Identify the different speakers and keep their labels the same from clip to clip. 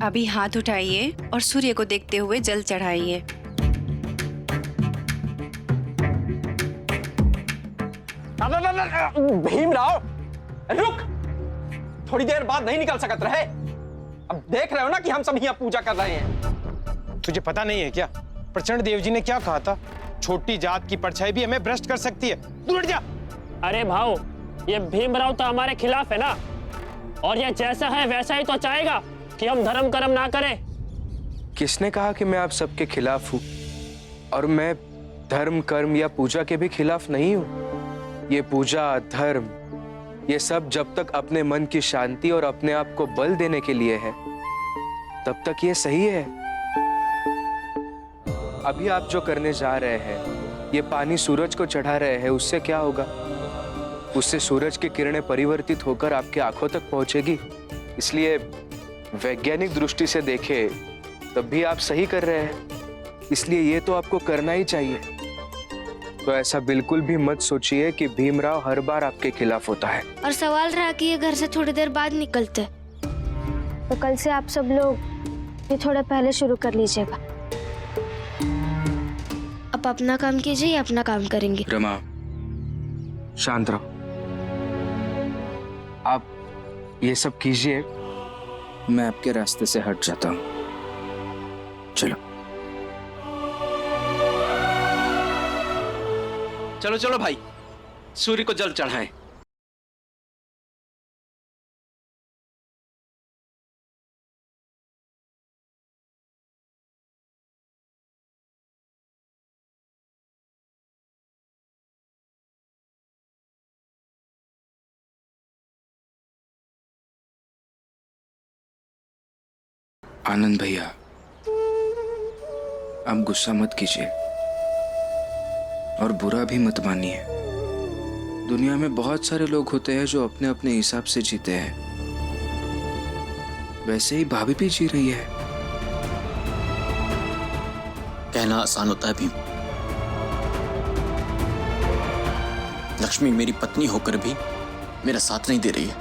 Speaker 1: अभी हाथ उठाइए और सूर्य को देखते हुए जल चढ़ाइए।
Speaker 2: भीमराव, रुक! थोड़ी देर बाद नहीं निकल सकत रहे। अब देख रहे हो ना कि हम सब यहाँ पूजा कर रहे हैं।
Speaker 3: तुझे पता नहीं है क्या प्रचंड देव जी ने क्या कहा था? छोटी जात की परछाई भी हमें भ्रष्ट कर सकती है। तू हट जा।
Speaker 4: अरे भाऊ, ये भीमराव तो हमारे खिलाफ है ना, और ये जैसा है वैसा ही तो चाहेगा कि हम धर्म कर्म ना करें।
Speaker 5: किसने कहा कि मैं आप सबके खिलाफ हूँ? और मैं धर्म कर्म या पूजा के भी खिलाफ नहीं हूँ। ये पूजा धर्म ये सब जब तक अपने मन की शांति और अपने आप को बल देने के लिए है तब तक ये सही है। अभी आप जो करने जा रहे हैं, ये पानी सूरज को चढ़ा रहे हैं, उससे क्या होगा? उससे सूरज की किरणें परिवर्तित होकर आपके आंखों तक पहुंचेगी। इसलिए वैज्ञानिक दृष्टि से देखें तब भी आप सही कर रहे हैं। इसलिए ये तो आपको करना ही चाहिए। तो ऐसा बिल्कुल भी मत सोचिए कि भीमराव हर बार आपके खिलाफ होता है।
Speaker 6: और सवाल रहा कि ये घर से थोड़ी देर बाद निकलते, तो कल से आप सब लोग ये थोड़ा पहले शुरू कर लीजिएगा। अब अपना काम कीजिए, अपना काम करेंगे।
Speaker 5: रमा, शांत रहो। आप ये सब कीजिए, मैं आपके रास्ते से हट जाता हूँ। चलो
Speaker 2: चलो चलो भाई, सूर्य को जल चढ़ाएं।
Speaker 5: आनंद भैया, आप गुस्सा मत कीजिए और बुरा भी मत मानिए। दुनिया में बहुत सारे लोग होते हैं जो अपने अपने हिसाब से जीते हैं। वैसे ही भाभी भी जी रही है।
Speaker 7: कहना आसान होता है भीम। लक्ष्मी मेरी पत्नी होकर भी मेरा साथ नहीं दे रही है,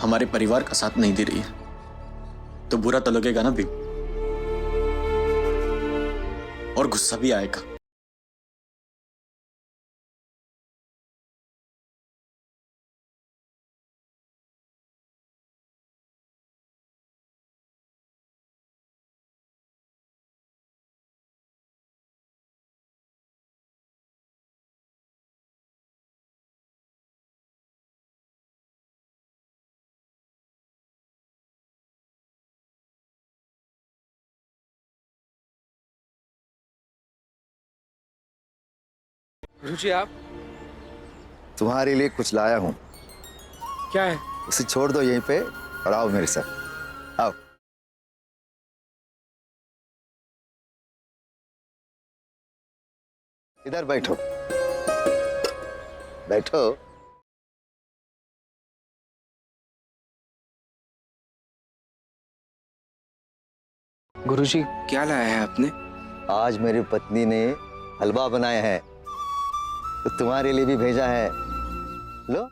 Speaker 7: हमारे परिवार का साथ नहीं दे रही है, तो बुरा तो लगेगा ना भीम, और गुस्सा भी आएगा।
Speaker 5: रुचि, आप?
Speaker 8: तुम्हारे लिए कुछ लाया हूं।
Speaker 5: क्या है?
Speaker 8: उसे छोड़ दो यहीं पे और आओ मेरे साथ। आओ। इधर बैठो, बैठो।
Speaker 5: गुरुजी, क्या लाया है आपने?
Speaker 8: आज मेरी पत्नी ने हलवा बनाया है, तो तुम्हारे लिए भी भेजा है। लो।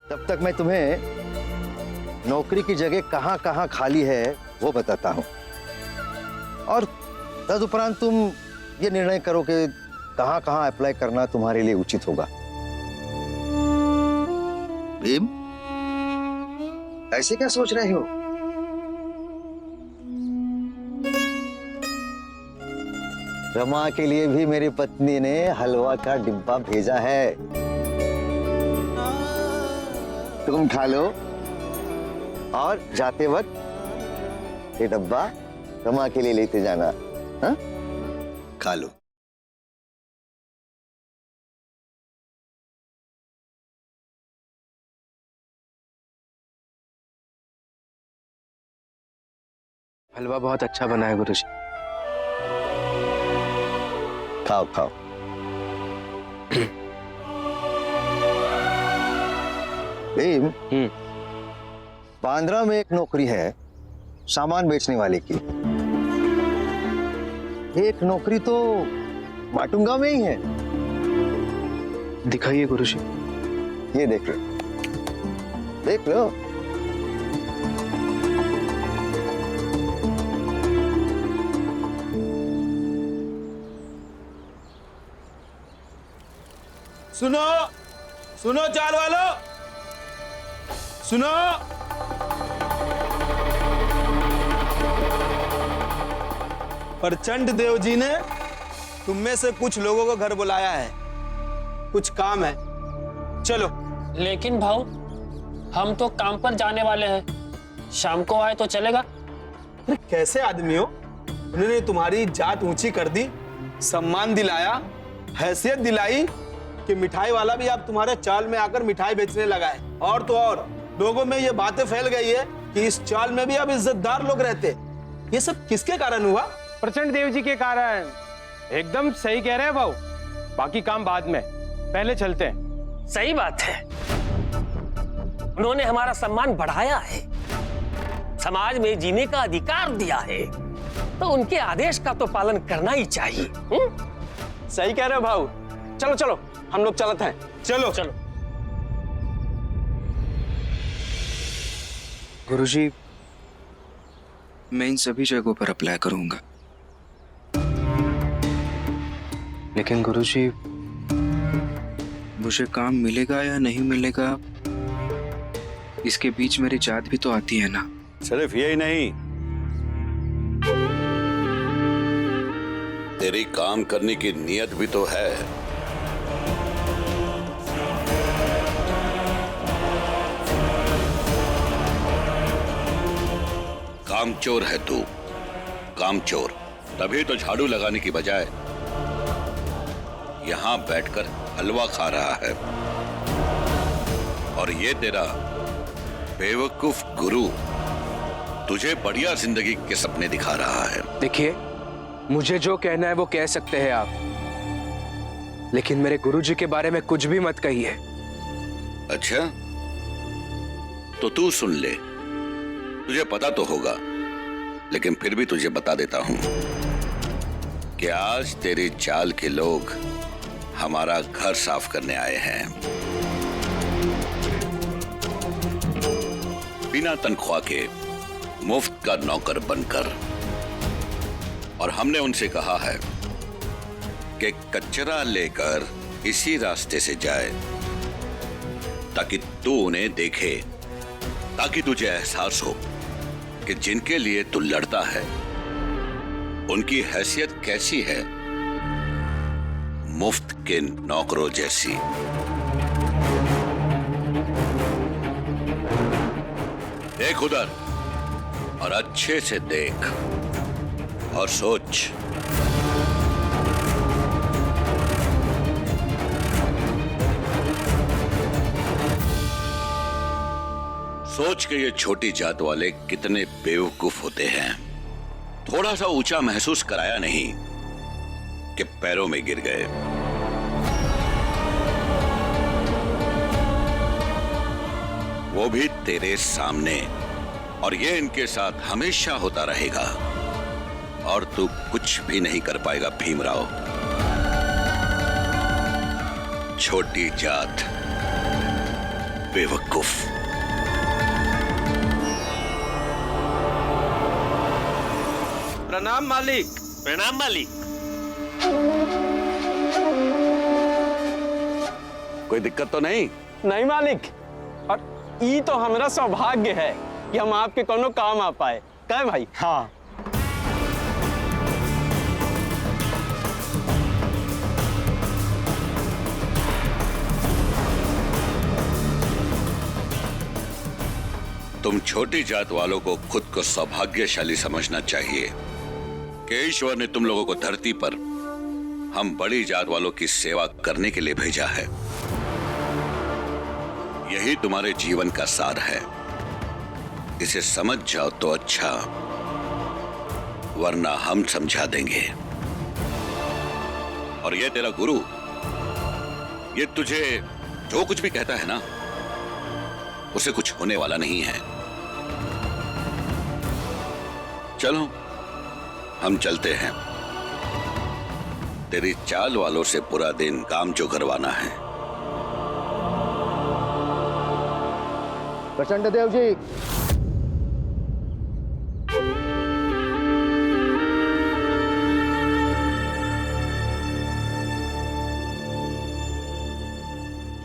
Speaker 8: तब तक मैं तुम्हें नौकरी की जगह कहां कहां खाली है वो बताता हूं, और तदुपरांत तुम ये निर्णय करो कि कहां कहां अप्लाई करना तुम्हारे लिए उचित होगा। भीम, ऐसे क्या सोच रहे हो? रमा के लिए भी मेरी पत्नी ने हलवा का डिब्बा भेजा है, तुम खा लो, और जाते वक्त ये डब्बा रमा के लिए लेते जाना। हाँ? खा लो।
Speaker 5: हलवा बहुत अच्छा बना है गुरुजी।
Speaker 8: खाओ खाओ। भीम, बांद्रा में एक नौकरी है सामान बेचने वाले की। एक नौकरी तो माटुंगा में ही है।
Speaker 5: दिखाइए गुरुजी।
Speaker 8: ये देख लो, देख लो।
Speaker 9: सुनो सुनो चाल वालों, सुनो। प्रचंड देव जी ने तुम में से कुछ लोगों को घर बुलाया है, कुछ काम है, चलो।
Speaker 4: लेकिन भाऊ, हम तो काम पर जाने वाले हैं, शाम को आए तो चलेगा?
Speaker 9: अरे कैसे आदमी हो, उन्होंने तुम्हारी जात ऊंची कर दी, सम्मान दिलाया, हैसियत दिलाई कि मिठाई वाला भी अब तुम्हारे चाल में आकर मिठाई बेचने लगा है। और तो और लोगों में ये बातें फैल गई है कि इस चाल में भी अब इज्जतदार लोग रहते। ये सब किसके कारण हुआ?
Speaker 3: प्रचंड देव जी के कारण। एकदम सही कह रहे हैं भाऊ। बाकी काम बाद में, पहले चलते हैं।
Speaker 10: सही बात है, उन्होंने हमारा सम्मान बढ़ाया है, समाज में जीने का अधिकार दिया है, तो उनके आदेश का तो पालन करना ही चाहिए।
Speaker 2: सही कह रहे हो भाऊ। चलो चलो, हम लोग चलते हैं।
Speaker 9: चलो
Speaker 4: चलो।
Speaker 5: गुरुजी, मैं इन सभी जगहों पर अप्लाई करूंगा, लेकिन गुरुजी मुझे काम मिलेगा या नहीं मिलेगा, इसके बीच मेरी जात भी तो आती है ना।
Speaker 11: सिर्फ यही नहीं, तेरी काम करने की नीयत भी तो है। कामचोर है तू, कामचोर। तभी तो झाड़ू लगाने की बजाय यहां बैठकर हलवा खा रहा है। और ये तेरा बेवकूफ गुरु तुझे बढ़िया जिंदगी के सपने दिखा रहा है।
Speaker 5: देखिए, मुझे जो कहना है वो कह सकते हैं आप, लेकिन मेरे गुरुजी के बारे में कुछ भी मत कहिए।
Speaker 11: अच्छा, तो तू सुन ले, तुझे पता तो होगा, लेकिन फिर भी तुझे बता देता हूं कि आज तेरी चाल के लोग हमारा घर साफ करने आए हैं, बिना तनख्वाह के, मुफ्त का नौकर बनकर। और हमने उनसे कहा है कि कचरा लेकर इसी रास्ते से जाए, ताकि तू उन्हें देखे, ताकि तुझे एहसास हो कि जिनके लिए तू लड़ता है उनकी हैसियत कैसी है, मुफ्त के नौकरों जैसी। देख उधर और अच्छे से देख और सोच। सोच के ये छोटी जात वाले कितने बेवकूफ होते हैं। थोड़ा सा ऊंचा महसूस कराया नहीं कि पैरों में गिर गए। वो भी तेरे सामने, और ये इनके साथ हमेशा होता रहेगा, और तू कुछ भी नहीं कर पाएगा भीमराव। छोटी जात, बेवकूफ।
Speaker 9: प्रणाम मालिक।
Speaker 10: प्रणाम मालिक।
Speaker 11: कोई दिक्कत तो नहीं?
Speaker 2: नहीं मालिक, और ई तो हमारा सौभाग्य है कि हम आपके कोनो काम आ पाए। क्या भाई?
Speaker 3: हाँ,
Speaker 11: तुम छोटी जात वालों को खुद को सौभाग्यशाली समझना चाहिए कि ईश्वर ने तुम लोगों को धरती पर हम बड़ी जात वालों की सेवा करने के लिए भेजा है। यही तुम्हारे जीवन का सार है। इसे समझ जाओ तो अच्छा, वरना हम समझा देंगे। और ये तेरा गुरु, ये तुझे जो कुछ भी कहता है ना, उसे कुछ होने वाला नहीं है। चलो हम चलते हैं। तेरी चाल वालों से पूरा दिन काम जो करवाना है।
Speaker 8: प्रचंड देव जी,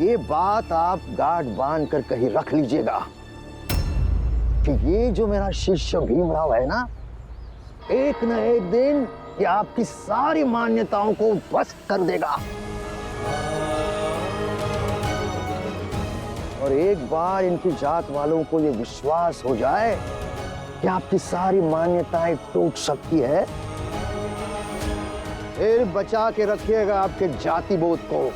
Speaker 8: ये बात आप गांठ बांध कर कहीं रख लीजिएगा कि ये जो मेरा शिष्य भीमराव है ना, एक न एक दिन ये आपकी सारी मान्यताओं को ध्वस्त कर देगा। और एक बार इनकी जात वालों को ये विश्वास हो जाए कि आपकी सारी मान्यताएं टूट सकती है, फिर बचा के रखिएगा आपके जाति बोध को।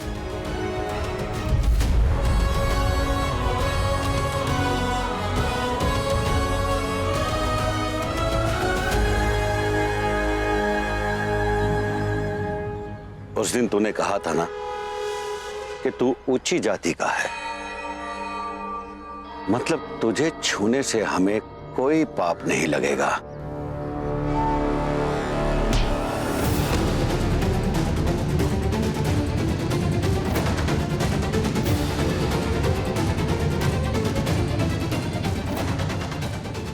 Speaker 11: उस दिन तूने कहा था ना कि तू ऊंची जाति का है, मतलब तुझे छूने से हमें कोई पाप नहीं लगेगा।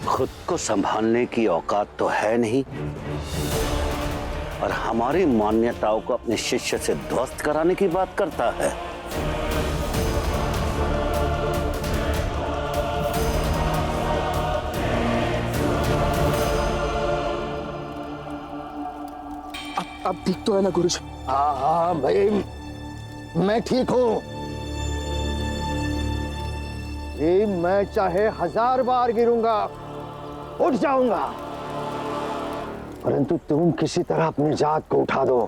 Speaker 11: खुद को संभालने की औकात तो है नहीं और हमारी मान्यताओं को अपने शिष्य से ध्वस्त कराने की बात करता है।
Speaker 8: अब ठीक तो है ना गुरुजी? हाँ भाई, मैं ठीक हूं। मैं चाहे 1000 बार गिरूंगा, उठ जाऊंगा, परंतु तुम किसी तरह अपनी जात को उठा दो।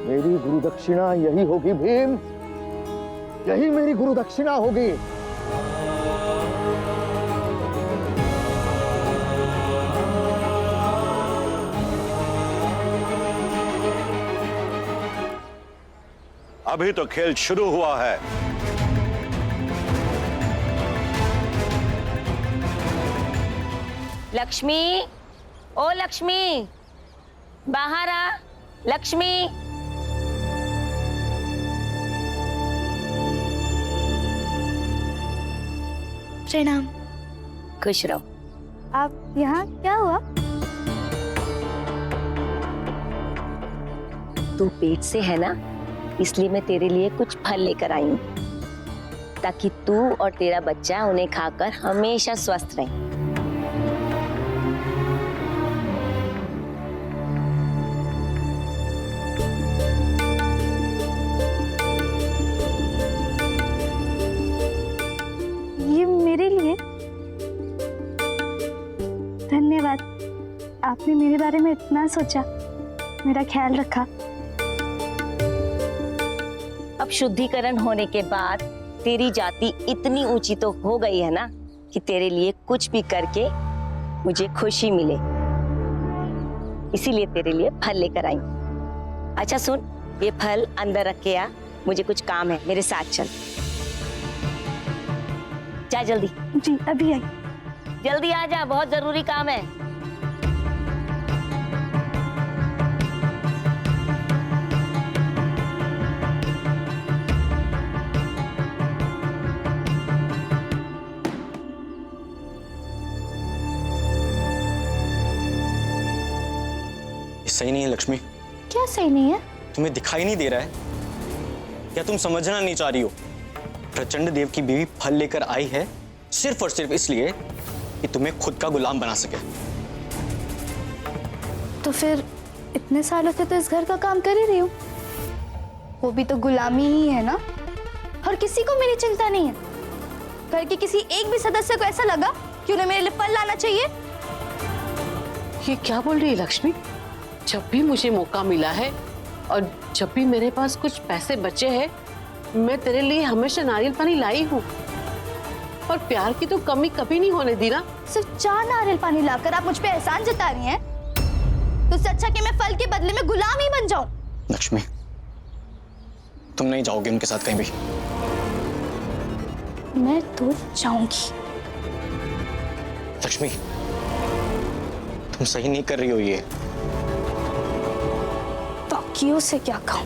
Speaker 8: मेरी गुरु दक्षिणा यही होगी भीम, यही मेरी गुरु दक्षिणा होगी।
Speaker 11: अभी तो खेल शुरू हुआ है।
Speaker 12: लक्ष्मी, ओ लक्ष्मी, बाहर आ। लक्ष्मी,
Speaker 6: प्रणाम।
Speaker 12: खुश रहो।
Speaker 6: आप यहाँ क्या हुआ?
Speaker 12: तू पेट से है ना, इसलिए मैं तेरे लिए कुछ फल लेकर आई हूँ, ताकि तू और तेरा बच्चा उन्हें खाकर हमेशा स्वस्थ रहे।
Speaker 6: ये मेरे लिए? धन्यवाद, आपने मेरे बारे में इतना सोचा, मेरा ख्याल रखा।
Speaker 12: अब शुद्धिकरण होने के बाद तेरी जाति इतनी ऊंची तो हो गई है ना कि तेरे लिए कुछ भी करके मुझे खुशी मिले, इसीलिए तेरे लिए फल लेकर आई। अच्छा सुन, ये फल अंदर रख के आ, मुझे कुछ काम है, मेरे साथ चल। जा जल्दी।
Speaker 6: जी अभी आई।
Speaker 12: जल्दी आ जा, बहुत जरूरी काम है।
Speaker 2: सही नहीं है लक्ष्मी।
Speaker 6: क्या सही नहीं है?
Speaker 2: तुम्हें दिखाई नहीं दे रहा है? क्या तुम समझना नहीं चाह रही हो? प्रचंड देव की बीवी फल लेकर आई है सिर्फ और सिर्फ इसलिए कि तुम्हें खुद का गुलाम बना सके।
Speaker 6: तो फिर इतने सालों से तो इस घर का काम कर ही रही हूँ, वो भी तो गुलामी ही है ना। और किसी को मेरी चिंता नहीं है। घर के किसी एक भी सदस्य को ऐसा लगा कि उन्हें मेरे लिए फल लाना चाहिए?
Speaker 13: ये क्या बोल रही है लक्ष्मी? जब भी मुझे मौका मिला है और जब भी मेरे पास कुछ पैसे बचे हैं, मैं तेरे लिए हमेशा नारियल पानी लाई हूँ और प्यार की तो कमी कभी नहीं होने दी ना।
Speaker 6: सिर्फ 4 नारियल पानी लाकर आप मुझ पे एहसान जता रही हैं? तो इससे अच्छा कि मैं फल के बदले में गुलाम ही बन जाऊं।
Speaker 2: लक्ष्मी, तुम नहीं जाओगे उनके साथ कहीं भी।
Speaker 6: मैं तो जाऊंगी।
Speaker 2: लक्ष्मी, तुम सही नहीं कर रही हो ये।
Speaker 6: बाकियों से क्या कहूं,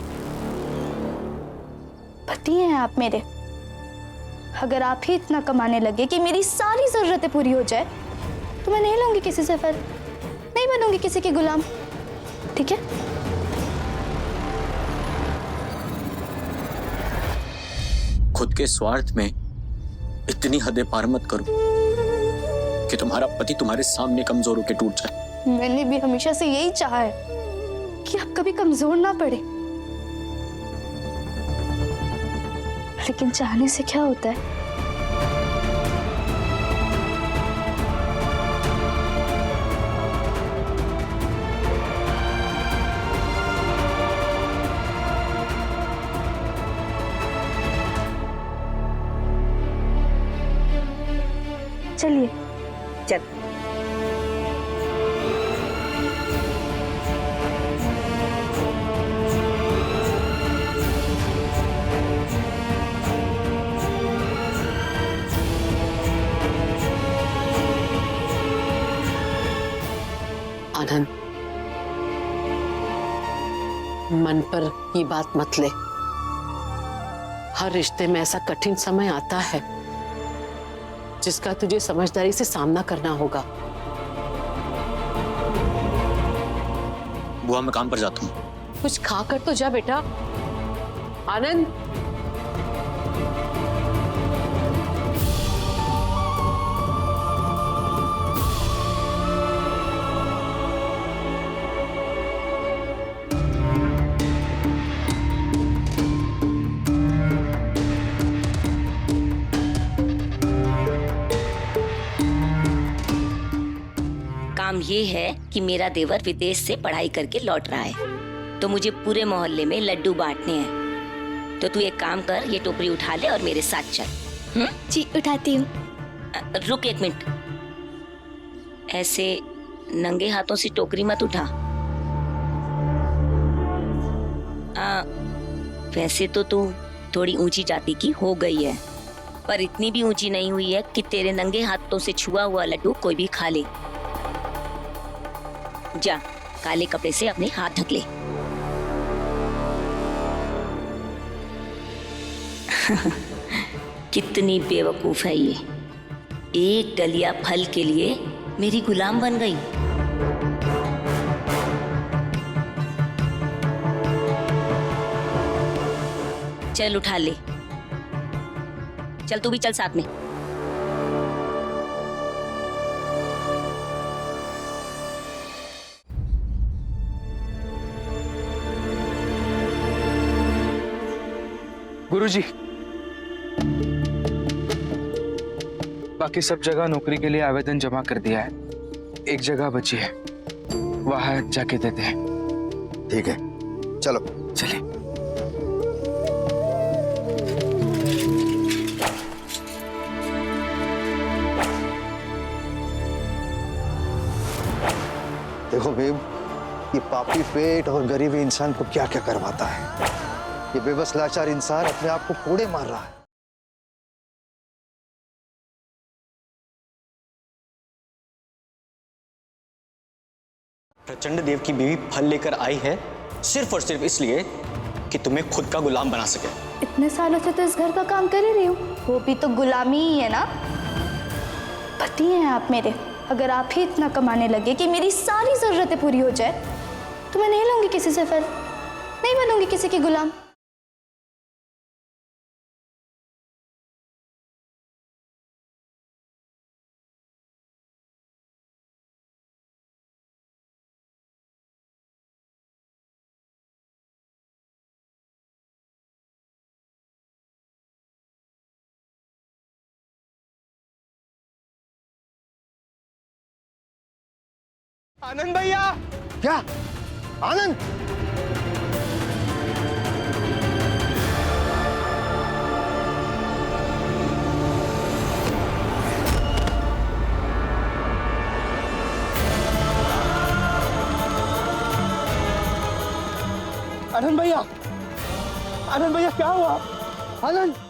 Speaker 6: पति हैं आप मेरे, अगर आप ही इतना कमाने लगे कि मेरी सारी जरूरतें पूरी हो जाए तो मैं नहीं लूंगी किसी से, फिर नहीं बनूंगी किसी की गुलाम, ठीक है?
Speaker 7: खुद के स्वार्थ में इतनी हदें पार मत करो कि तुम्हारा पति तुम्हारे सामने कमजोर होकर टूट जाए।
Speaker 6: मैंने भी हमेशा से यही चाहा है कि आप कभी कमजोर ना पड़े, लेकिन चाहने से क्या होता है? चलिए
Speaker 12: चल।
Speaker 13: आनंद, मन पर ये बात मत ले। हर रिश्ते में ऐसा कठिन समय आता है जिसका तुझे समझदारी से सामना करना होगा।
Speaker 7: बुआ मैं काम पर जाता हूँ।
Speaker 13: कुछ खा कर तो जा बेटा। आनंद,
Speaker 12: काम ये है कि मेरा देवर विदेश से पढ़ाई करके लौट रहा है, तो मुझे पूरे मोहल्ले में लड्डू बांटने हैं। तो तू एक काम कर, ये टोकरी उठा ले और मेरे साथ चल।
Speaker 6: जी उठाती हूँ।
Speaker 12: रुक एक मिनट, ऐसे नंगे हाथों से टोकरी मत उठा। वैसे तो तू थोड़ी ऊंची जाति की हो गई है, पर इतनी भी ऊंची नहीं हुई है कि तेरे नंगे हाथों से छुआ हुआ लड्डू कोई भी खा ले। जा, काले कपड़े से अपने हाथ ढक ले। कितनी बेवकूफ है ये, एक डलिया फल के लिए मेरी गुलाम बन गई। चल उठा ले, चल तू भी चल साथ में।
Speaker 5: गुरुजी, बाकी सब जगह नौकरी के लिए आवेदन जमा कर दिया है, एक जगह बची है, वहां जाके देते हैं।
Speaker 8: ठीक है, चलो
Speaker 5: चलिए।
Speaker 8: देखो बेब, ये पापी पेट और गरीबी इंसान को क्या क्या करवाता है। ये बेबस लाचार इंसान अपने आप को कोड़े मार रहा है।
Speaker 2: प्रचंड देव की बीवी फल लेकर आई है सिर्फ और सिर्फ इसलिए कि तुम्हें खुद का गुलाम बना सके।
Speaker 6: इतने सालों से तो इस घर का काम कर ही रही हूँ, वो भी तो गुलामी ही है ना। पति हैं आप मेरे, अगर आप ही इतना कमाने लगे कि मेरी सारी जरूरतें पूरी हो जाए तो मैं नहीं लूंगी किसी से, फिर नहीं बनूंगी किसी की गुलाम।
Speaker 3: आनंद भैया!
Speaker 8: क्या आनंद?
Speaker 3: आनंद भैया! आनंद भैया क्या हुआ?
Speaker 8: आनंद